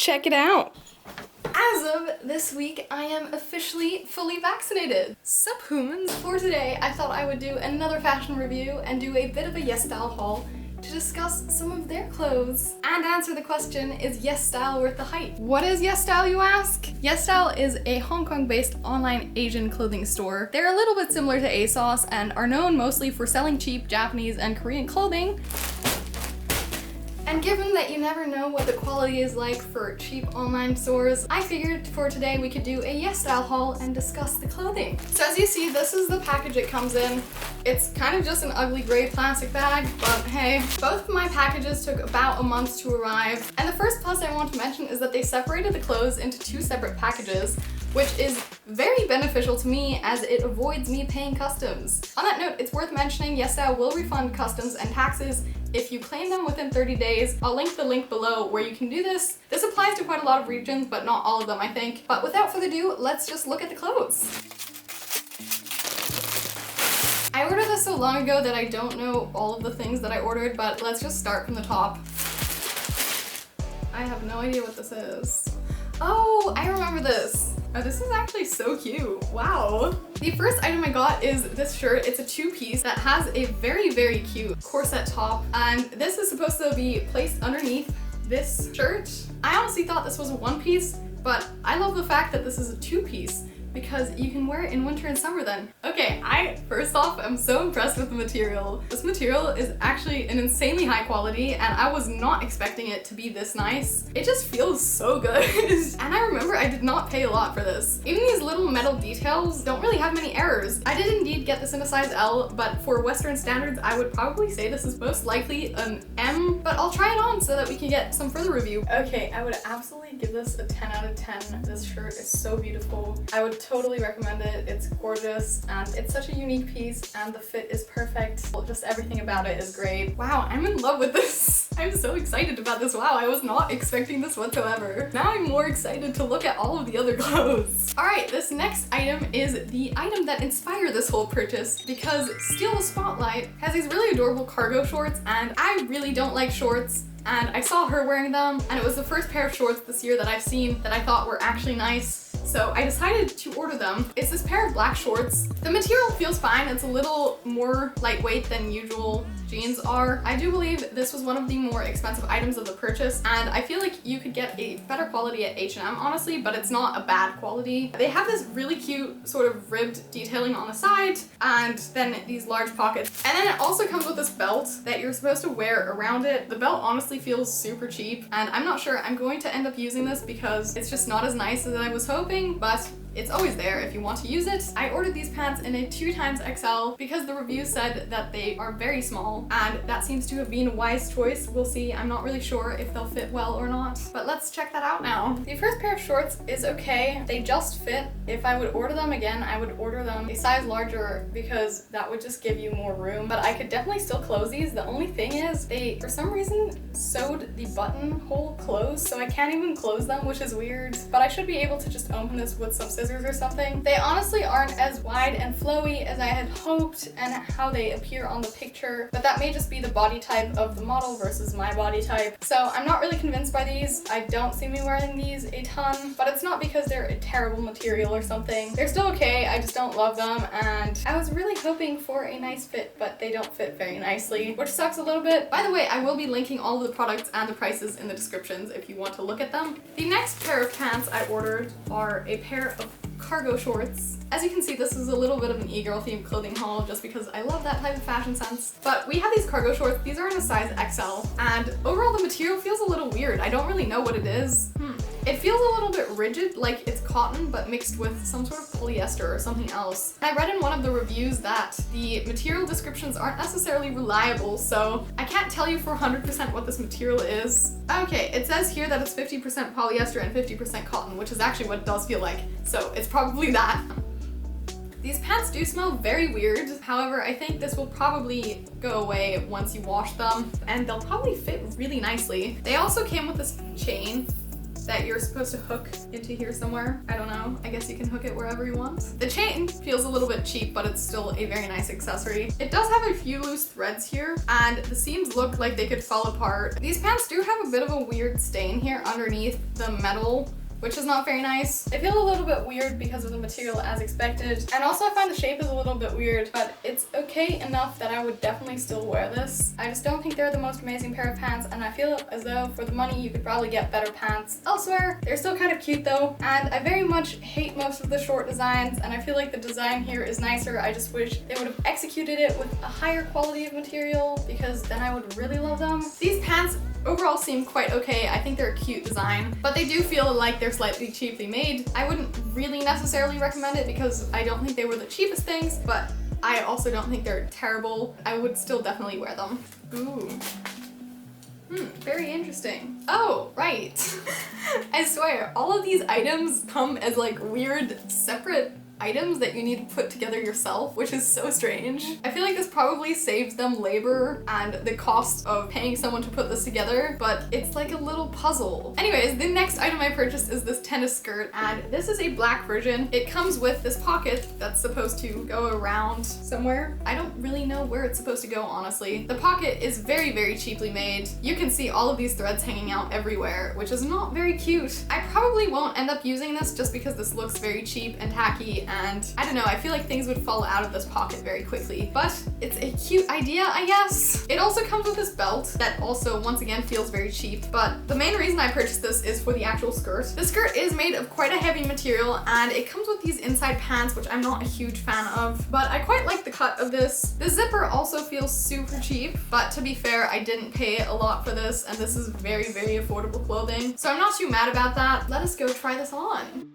Check it out! As of this week, I am officially fully vaccinated. Sup humans, for today I thought I would do another fashion review and do a bit of a Yesstyle haul to discuss some of their clothes and answer the question, is Yesstyle worth the hype? What is Yesstyle, you ask? Yesstyle is a Hong Kong-based online Asian clothing store. They're a little bit similar to ASOS and are known mostly for selling cheap Japanese and Korean clothing. And given that you never know what the quality is like for cheap online stores, I figured for today we could do a Yesstyle haul and discuss the clothing. So as you see, this is the package it comes in. It's kind of just an ugly gray plastic bag, but hey. Both of my packages took about a month to arrive. And the first plus I want to mention is that they separated the clothes into two separate packages, which is very beneficial to me as it avoids me paying customs. On that note, it's worth mentioning Yesstyle will refund customs and taxes if you claim them within 30 days. I'll link the link below where you can do this. This applies to quite a lot of regions, but not all of them, I think. But without further ado, let's just look at the clothes. I ordered this so long ago that I don't know all of the things that I ordered, but let's just start from the top. I have no idea what this is. Oh, I remember this. Oh, this is actually so cute. Wow. The first item I got is this shirt. It's a two-piece that has a very, very cute corset top. And this is supposed to be placed underneath this shirt. I honestly thought this was a one-piece, but I love the fact that this is a two-piece because you can wear it in winter and summer then. Okay, first off, I'm so impressed with the material. This material is actually an insanely high quality and I was not expecting it to be this nice. It just feels so good. And I remember I did not pay a lot for this. Even these little metal details don't really have many errors. I did indeed get this in a size L, but for Western standards, I would probably say this is most likely an M, but I'll try it on so that we can get some further review. Okay, I would absolutely give this a 10 out of 10. This shirt is so beautiful. I would totally recommend it. It's gorgeous and it's such a unique piece and the fit is perfect. Just everything about it is great. Wow, I'm in love with this. I'm so excited about this. Wow, I was not expecting this whatsoever. Now I'm more excited to look at all of the other clothes. All right, this next item is the item that inspired this whole purchase because Steal the Spotlight has these really adorable cargo shorts and I really don't like shorts. And I saw her wearing them and it was the first pair of shorts this year that I've seen that I thought were actually nice. So I decided to order them. It's this pair of black shorts. The material feels fine. It's a little more lightweight than usual jeans are. I do believe this was one of the more expensive items of the purchase and I feel like you could get a better quality at H&M honestly, but it's not a bad quality. They have this really cute sort of ribbed detailing on the side and then these large pockets. And then it also comes with this belt that you're supposed to wear around it. The belt honestly feels super cheap and I'm not sure I'm going to end up using this because it's just not as nice as I was hoping, but it's always there if you want to use it. I ordered these pants in a 2XXL because the review said that they are very small and that seems to have been a wise choice. We'll see. I'm not really sure if they'll fit well or not, but let's check that out now. The first pair of shorts is okay. They just fit. If I would order them again, I would order them a size larger because that would just give you more room, but I could definitely still close these. The only thing is they, for some reason, sewed the buttonhole closed, so I can't even close them, which is weird, but I should be able to just open this with some scissors or something. They honestly aren't as wide and flowy as I had hoped and how they appear on the picture, but that may just be the body type of the model versus my body type. So I'm not really convinced by these. I don't see me wearing these a ton, but it's not because they're a terrible material or something. They're still okay, I just don't love them and I was really hoping for a nice fit, but they don't fit very nicely, which sucks a little bit. By the way, I will be linking all of the products and the prices in the descriptions if you want to look at them. The next pair of pants I ordered are a pair of cargo shorts. As you can see, this is a little bit of an e-girl themed clothing haul just because I love that type of fashion sense. But we have these cargo shorts. These are in a size XL and overall the material feels a little weird. I don't really know what it is. It feels a little bit rigid, like it's cotton but mixed with some sort of polyester or something else. And I read in one of the reviews that the material descriptions aren't necessarily reliable, so I can't tell you for 100% what this material is. Okay, it says here that it's 50% polyester and 50% cotton, which is actually what it does feel like, so it's probably that. These pants do smell very weird. However, I think this will probably go away once you wash them and they'll probably fit really nicely. They also came with this chain that you're supposed to hook into here somewhere. I don't know. I guess you can hook it wherever you want. The chain feels a little bit cheap, but it's still a very nice accessory. It does have a few loose threads here, and the seams look like they could fall apart. These pants do have a bit of a weird stain here underneath the metal, which is not very nice. They feel a little bit weird because of the material as expected. And also I find the shape is a little bit weird, but it's okay enough that I would definitely still wear this. I just don't think they're the most amazing pair of pants, and I feel as though for the money you could probably get better pants elsewhere. They're still kind of cute though, and I very much hate most of the short designs, and I feel like the design here is nicer. I just wish they would have executed it with a higher quality of material, because then I would really love them. These pants overall seem quite okay. I think they're a cute design, but they do feel like they're slightly cheaply made. I wouldn't really necessarily recommend it because I don't think they were the cheapest things, but I also don't think they're terrible. I would still definitely wear them. Ooh. Very interesting. Oh, right. I swear, all of these items come as like weird separate items that you need to put together yourself, which is so strange. I feel like this probably saves them labor and the cost of paying someone to put this together, but it's like a little puzzle. Anyways, the next item I purchased is this tennis skirt, and this is a black version. It comes with this pocket that's supposed to go around somewhere. I don't really know where it's supposed to go, honestly. The pocket is very, very cheaply made. You can see all of these threads hanging out everywhere, which is not very cute. I probably won't end up using this just because this looks very cheap and tacky, and I don't know, I feel like things would fall out of this pocket very quickly, but it's a cute idea, I guess. It also comes with this belt that also, once again, feels very cheap, but the main reason I purchased this is for the actual skirt. The skirt is made of quite a heavy material, and it comes with these inside pants, which I'm not a huge fan of, but I quite like the cut of this. The zipper also feels super cheap, but to be fair, I didn't pay a lot for this, and this is very, very affordable clothing, so I'm not too mad about that. Let us go try this on.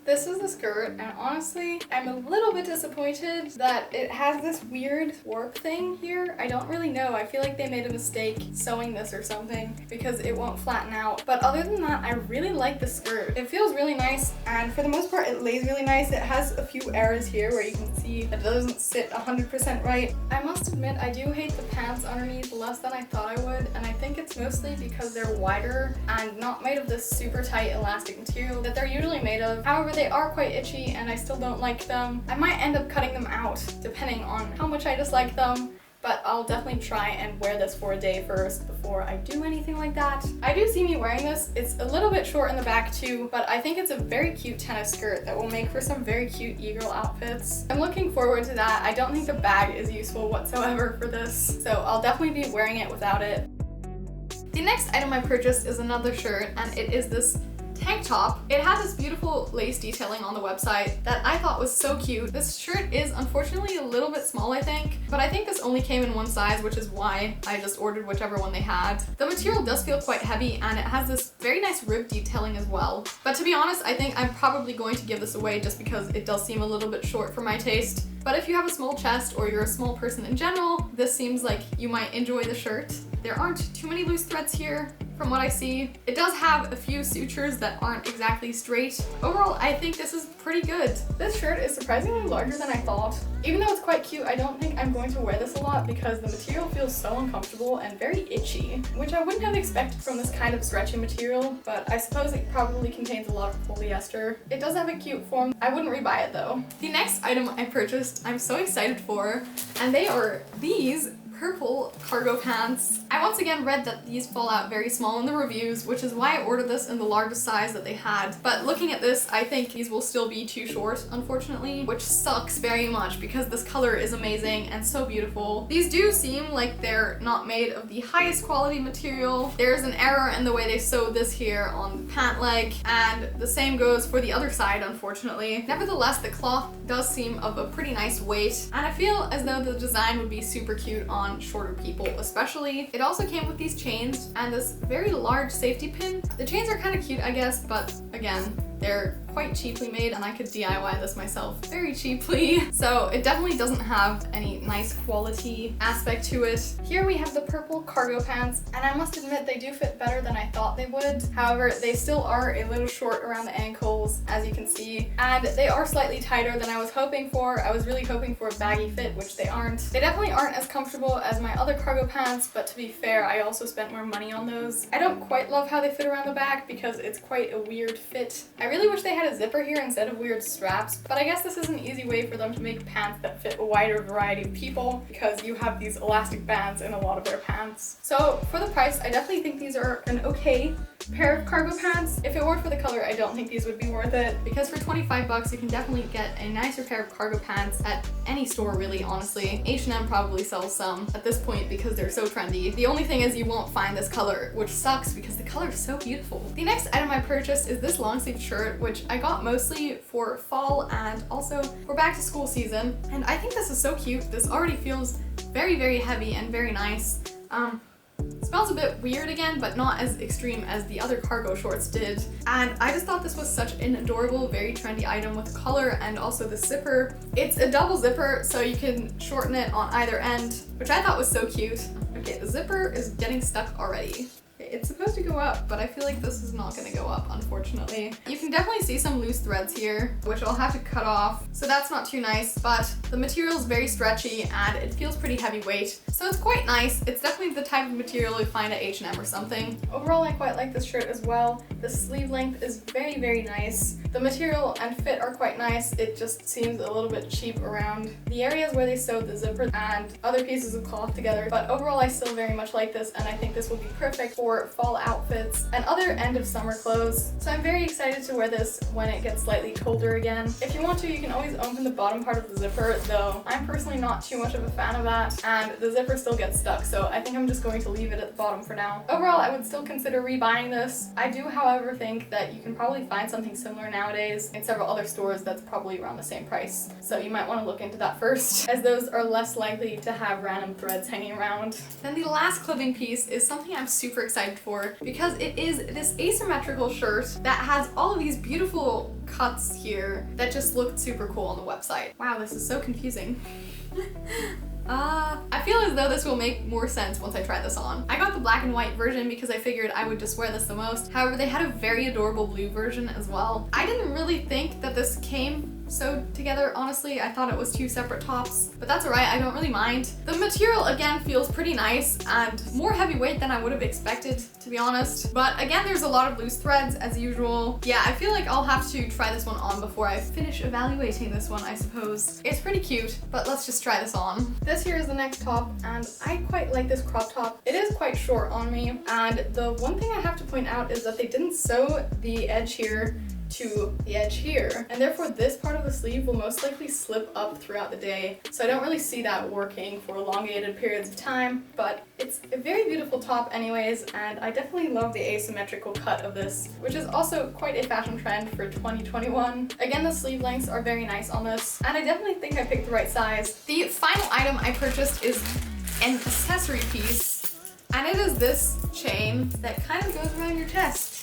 This is the skirt, and honestly, I'm a little bit disappointed that it has this weird warp thing here. I don't really know. I feel like they made a mistake sewing this or something because it won't flatten out. But other than that, I really like the skirt. It feels really nice, and for the most part, it lays really nice. It has a few errors here where you can see it doesn't sit 100% right. I must admit, I do hate the pants underneath less than I thought I would, and I think it's mostly because they're wider and not made of this super tight elastic material that they're usually made of. However, they are quite itchy and I still don't like them. I might end up cutting them out depending on how much I dislike them, but I'll definitely try and wear this for a day first before I do anything like that. I do see me wearing this. It's a little bit short in the back too, but I think it's a very cute tennis skirt that will make for some very cute e-girl outfits. I'm looking forward to that. I don't think the bag is useful whatsoever for this, so I'll definitely be wearing it without it. The next item I purchased is another shirt, and it is this tank top. It has this beautiful lace detailing on the website that I thought was so cute. This shirt is unfortunately a little bit small, I think, but I think this only came in one size, which is why I just ordered whichever one they had. The material does feel quite heavy, and it has this very nice rib detailing as well. But to be honest, I think I'm probably going to give this away just because it does seem a little bit short for my taste. But if you have a small chest or you're a small person in general, this seems like you might enjoy the shirt. There aren't too many loose threads here from what I see. It does have a few sutures that aren't exactly straight. Overall, I think this is pretty good. This shirt is surprisingly larger than I thought. Even though it's quite cute, I don't think I'm going to wear this a lot because the material feels so uncomfortable and very itchy, which I wouldn't have expected from this kind of stretchy material, but I suppose it probably contains a lot of polyester. It does have a cute form. I wouldn't rebuy it though. The next item I purchased, I'm so excited for, and they are these purple cargo pants. I once again read that these fall out very small in the reviews, which is why I ordered this in the largest size that they had. But looking at this, I think these will still be too short, unfortunately, which sucks very much because this color is amazing and so beautiful. These do seem like they're not made of the highest quality material. There's an error in the way they sewed this here on the pant leg, and the same goes for the other side, unfortunately. Nevertheless, the cloth does seem of a pretty nice weight, and I feel as though the design would be super cute on shorter people especially. It also came with these chains and this very large safety pin. The chains are kind of cute, I guess, but again, they're quite quite cheaply made and I could DIY this myself very cheaply. So it definitely doesn't have any nice quality aspect to it. Here we have the purple cargo pants, and I must admit they do fit better than I thought they would. However, they still are a little short around the ankles, as you can see, and they are slightly tighter than I was hoping for. I was really hoping for a baggy fit, which they aren't. They definitely aren't as comfortable as my other cargo pants, but to be fair, I also spent more money on those. I don't quite love how they fit around the back because it's quite a weird fit. I really wish they had a zipper here instead of weird straps, but I guess this is an easy way for them to make pants that fit a wider variety of people because you have these elastic bands in a lot of their pants. So for the price, I definitely think these are an okay pair of cargo pants. If it weren't for the color, I don't think these would be worth it, because for 25 bucks you can definitely get a nicer pair of cargo pants at any store really, honestly. H&M probably sells some at this point because they're so trendy. The only thing is you won't find this color, which sucks because the color is so beautiful. The next item I purchased is this long sleeve shirt, which I got mostly for fall and also for back to school season, and I think this is so cute. This already feels very, very heavy and very nice. It smells a bit weird again, but not as extreme as the other cargo shorts did. And I just thought this was such an adorable, very trendy item with color and also the zipper. It's a double zipper, so you can shorten it on either end, which I thought was so cute. Okay, the zipper is getting stuck already. It's supposed to go up, but I feel like this is not gonna go up, unfortunately. You can definitely see some loose threads here, which I'll have to cut off, so that's not too nice, but the material is very stretchy and it feels pretty heavyweight, so it's quite nice. It's definitely the type of material you find at H&M or something. Overall, I quite like this shirt as well. The sleeve length is very, very nice. The material and fit are quite nice. It just seems a little bit cheap around the areas where they sewed the zipper and other pieces of cloth together, but overall I still very much like this, and I think this will be perfect for fall outfits and other end of summer clothes. So I'm very excited to wear this when it gets slightly colder again. If you want to, you can always open the bottom part of the zipper, though I'm personally not too much of a fan of that, and the zipper still gets stuck, so I think I'm just going to leave it at the bottom for now. Overall, I would still consider rebuying this. I do, however, think that you can probably find something similar nowadays in several other stores that's probably around the same price, so you might want to look into that first, as those are less likely to have random threads hanging around. Then the last clothing piece is something I'm super excited for, because it is this asymmetrical shirt that has all of these beautiful cuts here that just looked super cool on the website. Wow, this is so confusing. I feel as though this will make more sense once I try this on. I got the black and white version because I figured I would just wear this the most. However, they had a very adorable blue version as well. I didn't really think that this came sewed together, honestly. I thought it was two separate tops, but that's alright, I don't really mind. The material again feels pretty nice and more heavyweight than I would have expected, to be honest. But again, there's a lot of loose threads as usual. Yeah, I feel like I'll have to try this one on before I finish evaluating this one, I suppose. It's pretty cute, but let's just try this on. This here is the next top, and I quite like this crop top. It is quite short on me, and the one thing I have to point out is that they didn't sew the edge here to the edge here, and therefore this part of the sleeve will most likely slip up throughout the day, so I don't really see that working for elongated periods of time, but it's a very beautiful top anyways, and I definitely love the asymmetrical cut of this, which is also quite a fashion trend for 2021. Again, the sleeve lengths are very nice on this, and I definitely think I picked the right size. The final item I purchased is an accessory piece, and it is this chain that kind of goes around your chest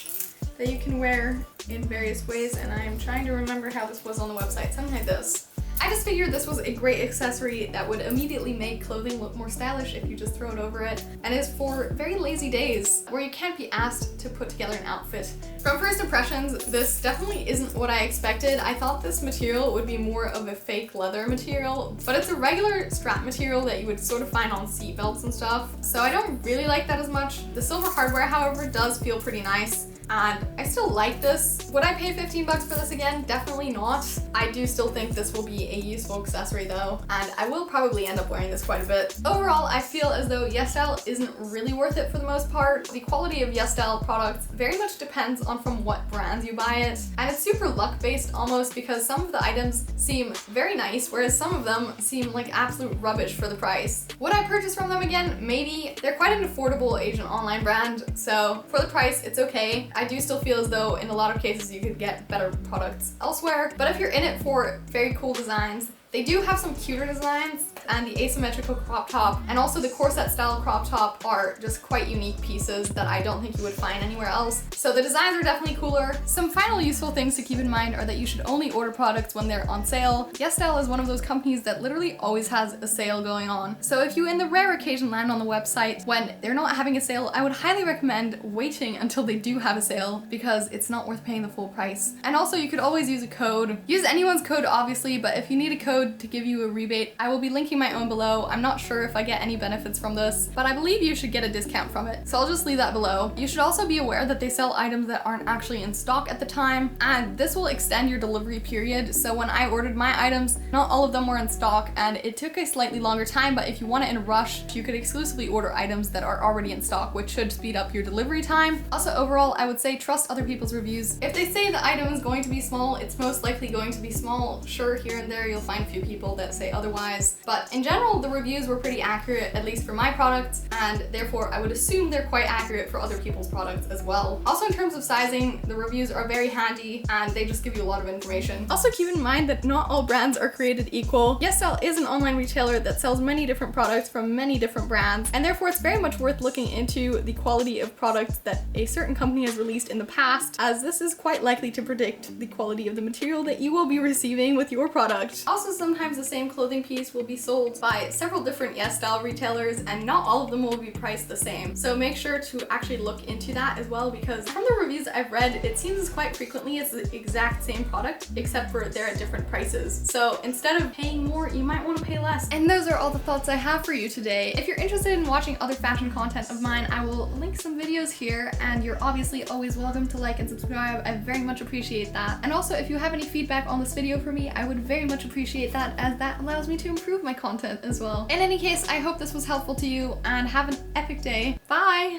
that you can wear in various ways, and I'm trying to remember how this was on the website, something like this. I just figured this was a great accessory that would immediately make clothing look more stylish if you just throw it over it, and is for very lazy days where you can't be asked to put together an outfit. From first impressions, this definitely isn't what I expected. I thought this material would be more of a fake leather material, but it's a regular strap material that you would sort of find on seat belts and stuff, so I don't really like that as much. The silver hardware, however, does feel pretty nice, and I still like this. Would I pay 15 bucks for this again? Definitely not. I do still think this will be a useful accessory though, and I will probably end up wearing this quite a bit. Overall, I feel as though Yesstyle isn't really worth it for the most part. The quality of Yesstyle products very much depends on from what brands you buy it, and it's super luck-based almost, because some of the items seem very nice, whereas some of them seem like absolute rubbish for the price. Would I purchase from them again? Maybe. They're quite an affordable Asian online brand, so for the price, it's okay. I do still feel as though in a lot of cases you could get better products elsewhere, but if you're in it for very cool designs, They do have some cuter designs, and the asymmetrical crop top and also the corset style crop top are just quite unique pieces that I don't think you would find anywhere else. So the designs are definitely cooler. Some final useful things to keep in mind are that you should only order products when they're on sale. Yesstyle is one of those companies that literally always has a sale going on. So if you in the rare occasion land on the website when they're not having a sale, I would highly recommend waiting until they do have a sale because it's not worth paying the full price. And also you could always use a code. Use anyone's code obviously, but if you need a code to give you a rebate, I will be linking my own below. I'm not sure if I get any benefits from this, but I believe you should get a discount from it. So I'll just leave that below. You should also be aware that they sell items that aren't actually in stock at the time, and this will extend your delivery period. So when I ordered my items, not all of them were in stock, and it took a slightly longer time, but if you want it in a rush, you could exclusively order items that are already in stock, which should speed up your delivery time. Also, overall, I would say trust other people's reviews. If they say the item is going to be small, it's most likely going to be small. Sure, here and there you'll find a few people that say otherwise, but in general, the reviews were pretty accurate, at least for my products, and therefore I would assume they're quite accurate for other people's products as well. Also, in terms of sizing, the reviews are very handy and they just give you a lot of information. Also, keep in mind that not all brands are created equal. Yesstyle is an online retailer that sells many different products from many different brands, and therefore it's very much worth looking into the quality of products that a certain company has released in the past, as this is quite likely to predict the quality of the material that you will be receiving with your product. Also, sometimes the same clothing piece will be sold by several different Yesstyle retailers, and not all of them will be priced the same. So make sure to actually look into that as well, because from the reviews I've read, it seems quite frequently it's the exact same product, except for they're at different prices. So instead of paying more, you might want to pay less. And those are all the thoughts I have for you today. If you're interested in watching other fashion content of mine, I will link some videos here, and you're obviously always welcome to like and subscribe. I very much appreciate that. And also, if you have any feedback on this video for me, I would very much appreciate that, as that allows me to improve my content as well. In any case, I hope this was helpful to you, and have an epic day. Bye!